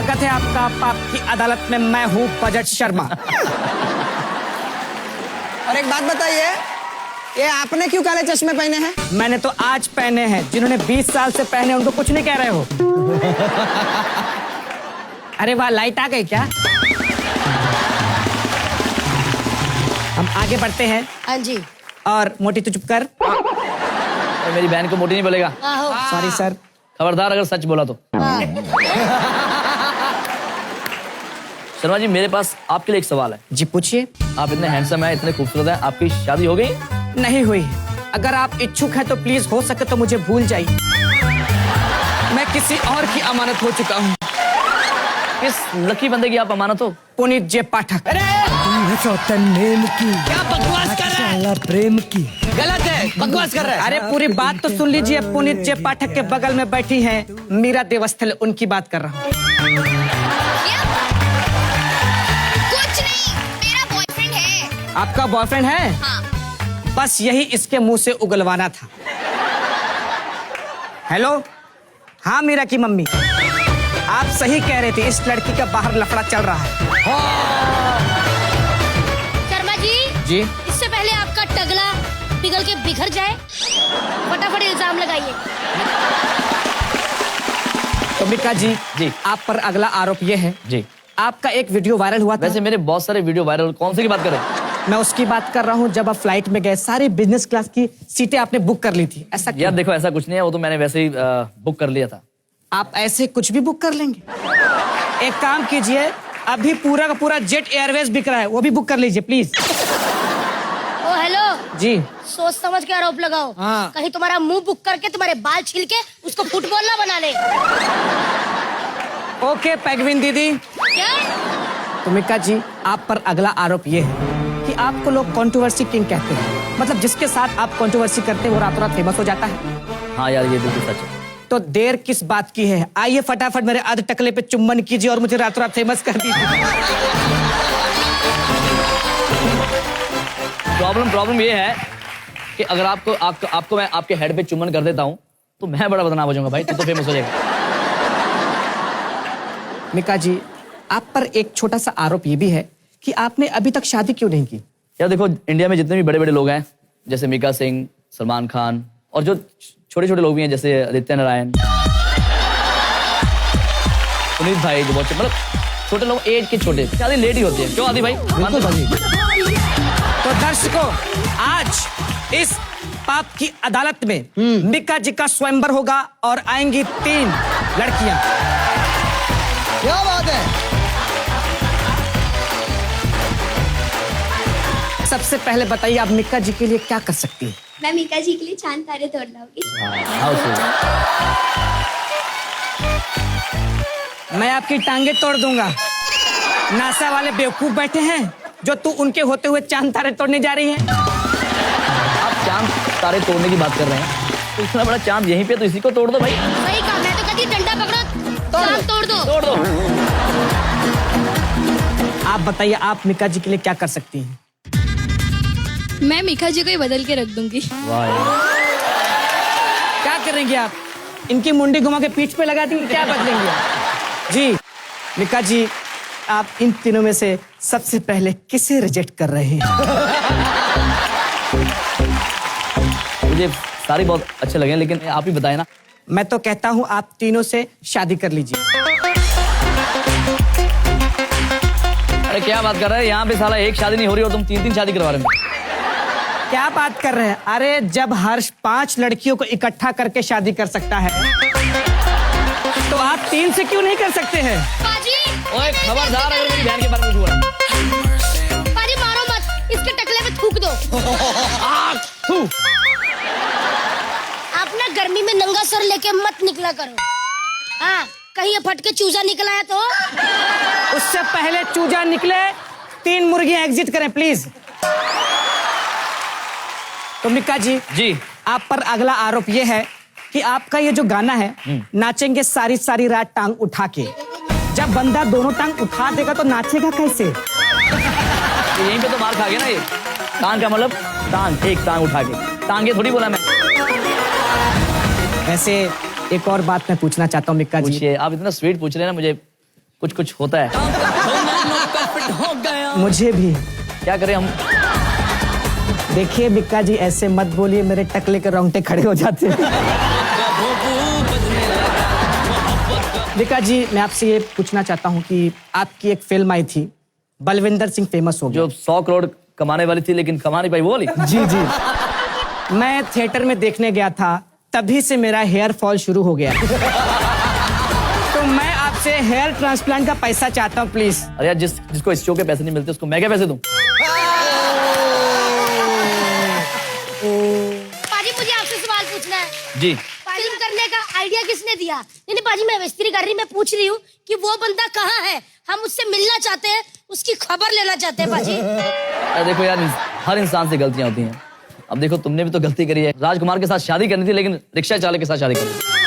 स्वागत है आपका पाप की अदालत में। मैं हूँ बजट शर्मा। और एक बात बताइए, ये आपने क्यों काले चश्मे पहने हैं? मैंने तो आज पहने हैं, जिन्होंने 20 साल से पहने उनको कुछ नहीं कह रहे हो। अरे वाह, लाइट आ गई क्या? हम आगे बढ़ते हैं। हाँ जी। और मोटी तू चुप कर। मेरी बहन को मोटी नहीं बोलेगा। Sorry sir. खबरदार अगर सच बोला तो। शर्मा जी, मेरे पास आपके लिए एक सवाल है। जी पूछिए। आप इतने हैंडसम हैं, इतने खूबसूरत हैं, आपकी शादी हो गई? नहीं हुई। अगर आप इच्छुक हैं तो प्लीज हो सके तो मुझे भूल जाइए। मैं किसी और की अमानत हो चुका हूँ। किस लकी बंदे की आप अमानत हो? पुनीत जे पाठक। नेम की क्या बकवास कर रहा है? प्रेम की गलत है, बकवास कर रहा है। अरे पूरी बात तो सुन लीजिए। पुनीत जे पाठक के बगल में बैठी हैं मीरा देवस्थल, उनकी बात कर रहा हूँ। कुछ नहीं, मेरा बॉयफ्रेंड है। आपका बॉयफ्रेंड है? हाँ। बस यही इसके मुंह से उगलवाना था। हेलो, हाँ मीरा की मम्मी, आप सही कह रहे थे, इस लड़की का बाहर लफड़ा चल रहा है। शर्मा जी, जी इससे पहले आपका टगला पिघल के बिखर जाए, फटाफट इल्जाम लगाइए। तो मीका जी, आप पर अगला आरोप ये है जी, आपका एक वीडियो वायरल हुआ था। वैसे मेरे बहुत सारे वीडियो वायरल, कौन सी की बात करें? मैं उसकी बात कर रहा हूँ जब आप फ्लाइट में गए, सारी बिजनेस क्लास की सीटें आपने बुक कर ली थी, ऐसा क्यों? यार देखो, ऐसा कुछ नहीं है, वो तो मैंने वैसे ही बुक कर लिया था। आप ऐसे कुछ भी बुक कर लेंगे? एक काम कीजिए, अभी पूरा का पूरा जेट एयरवेज बिक रहा है, वो भी बुक कर लीजिए प्लीज। ओ हेलो जी, सोच समझ के आरोप लगाओ। हाँ। कहीं तुम्हारा मुंह बुक करके तुम्हारे बाल छील के उसको फुटबॉल ना बना ले। ओके पैगविन दीदी। क्या? तो मीका जी, आप पर अगला आरोप ये है कि आपको लोग कंट्रोवर्सी किंग कहते हैं। मतलब जिसके साथ आप कंट्रोवर्सी करते हैं वो रातों रात फेमस हो जाता है। हाँ यार, ये बिल्कुल सच है। तो देर किस बात की है? आइए फटाफट मेरे आधे टकले पे चुम्बन कीजिए और मुझे रातों रात फेमस कर दीजिए। प्रॉब्लम ये है कि अगर आपको मैं आपके हेड पे चुम्बन कर देता हूँ तो मैं बड़ा बदनाम हो जाऊंगा भाई, तू तो फेमस हो जाएगा। मीका जी, आप पर एक छोटा सा आरोप ये भी है कि आपने अभी तक शादी क्यों नहीं की? यार देखो, इंडिया में जितने भी बड़े बड़े लोग हैं, जैसे मिका सिंह, सलमान खान, और जो छोटे छोटे लोग भी हैं जैसे आदित्य नारायण, पुनीत भाई, जो बहुत मतलब छोटे लोग, एज के छोटे, शादी लेट ही होती है। क्यों आदि भाई? तो दर्शकों, आज इस पाप की अदालत में मीका जी का स्वयंवर होगा और आएंगी 3 लड़कियां। क्या बात है? सबसे पहले बताइए, आप मीका जी के लिए क्या कर सकती है? मैं मीका जी के लिए चांद तारे तोड़ लाऊंगी। मैं आपकी टांगे तोड़ दूंगा। नासा वाले बेवकूफ बैठे हैं जो तू उनके होते हुए चांद तारे तोड़ने जा रही है। आप चांद तारे तोड़ने की बात कर रहे हैं, तो इतना बड़ा चांद यहीं पे, तो इसी को तोड़ दो भाई। सही कहा, मैं तो कहती डंडा पकड़ो, चांद तोड़ दो। तोड़ दो। आप बताइए, आप मीका जी के लिए क्या कर सकती हैं? मैं मीका जी को ही बदल के रख दूंगी। वाह यार। क्या करेंगे आप? इनकी मुंडी घुमा के पीठ पे लगा देंगे, क्या बदलेंगे आप? जी मीका जी, आप इन तीनों में से सबसे पहले किसे रिजेक्ट कर रहे हैं? मुझे सारी बहुत अच्छे लगे, लेकिन आप ही बताएं ना। मैं तो कहता हूं आप तीनों से शादी कर लीजिए। अरे क्या बात कर रहे हैं, यहाँ पे साला एक शादी नहीं हो रही और तुम 3 शादी करवा रहे हो। क्या बात कर रहे हैं? अरे जब हर्ष 5 लड़कियों को इकट्ठा करके शादी कर सकता है तो आप 3 से क्यों नहीं कर सकते हैं? पाजी, ओए खबरदार, अगर मेरी बहन के बारे में कुछ हुआ। पाजी मारो मत, इसके टकले में थूक दो। आप ना गर्मी में नंगा सर लेके मत निकला करो। हाँ, कहीं ये फट के चूजा निकला है तो? उससे पहले चूजा निकले 3 मुर्गियां एग्जिट करें प्लीज। तो मीका जी, आप पर अगला आरोप ये है कि आपका ये जो गाना है, नाचेंगे सारी सारी रात टांग उठा के, जब बंदा दोनों टांग उठा देगा तो नाचेगा कैसे? यहीं पे तो मार खा गया ना ये। टांग का मतलब टांग, एक टांग उठा के, टांगे थोड़ी बोला मैं। वैसे एक और बात मैं पूछना चाहता हूँ मीका जी। पूछिए, आप इतना स्वीट पूछ रहे हैं ना, मुझे कुछ कुछ होता है। मुझे भी। क्या करें हम? देखिए बिक्का जी, ऐसे मत बोलिए, मेरे टकले के रोंगटे खड़े हो जाते हैं। बिक्का जी, मैं आपसे ये पूछना चाहता हूँ कि आपकी एक फिल्म आई थी, बलविंदर सिंह फेमस हो गया। जो 100 करोड़ कमाने वाली थी लेकिन कमा नहीं पाई, वो वाली? जी जी। मैं थिएटर में देखने गया था, तभी से मेरा हेयर फॉल शुरू हो गया। तो मैं आपसे हेयर ट्रांसप्लांट का पैसा चाहता हूँ प्लीज। अरे यार, जिसको इस शो के पैसे नहीं मिलते उसको मैं क्या पैसे दूं? पाजी मुझे आपसे सवाल पूछना है। जी। फिल्म करने का आइडिया किसने दिया? नहीं पाजी, मैं मिस्त्री कर रही, मैं पूछ रही हूँ कि वो बंदा कहाँ है, हम उससे मिलना चाहते हैं, उसकी खबर लेना चाहते हैं पाजी। अरे देखो यार, हर इंसान से गलतियां होती हैं। अब देखो, तुमने भी तो गलती करी है। राजकुमार के साथ शादी करनी थी लेकिन रिक्शा चालक के साथ शादी कर ली।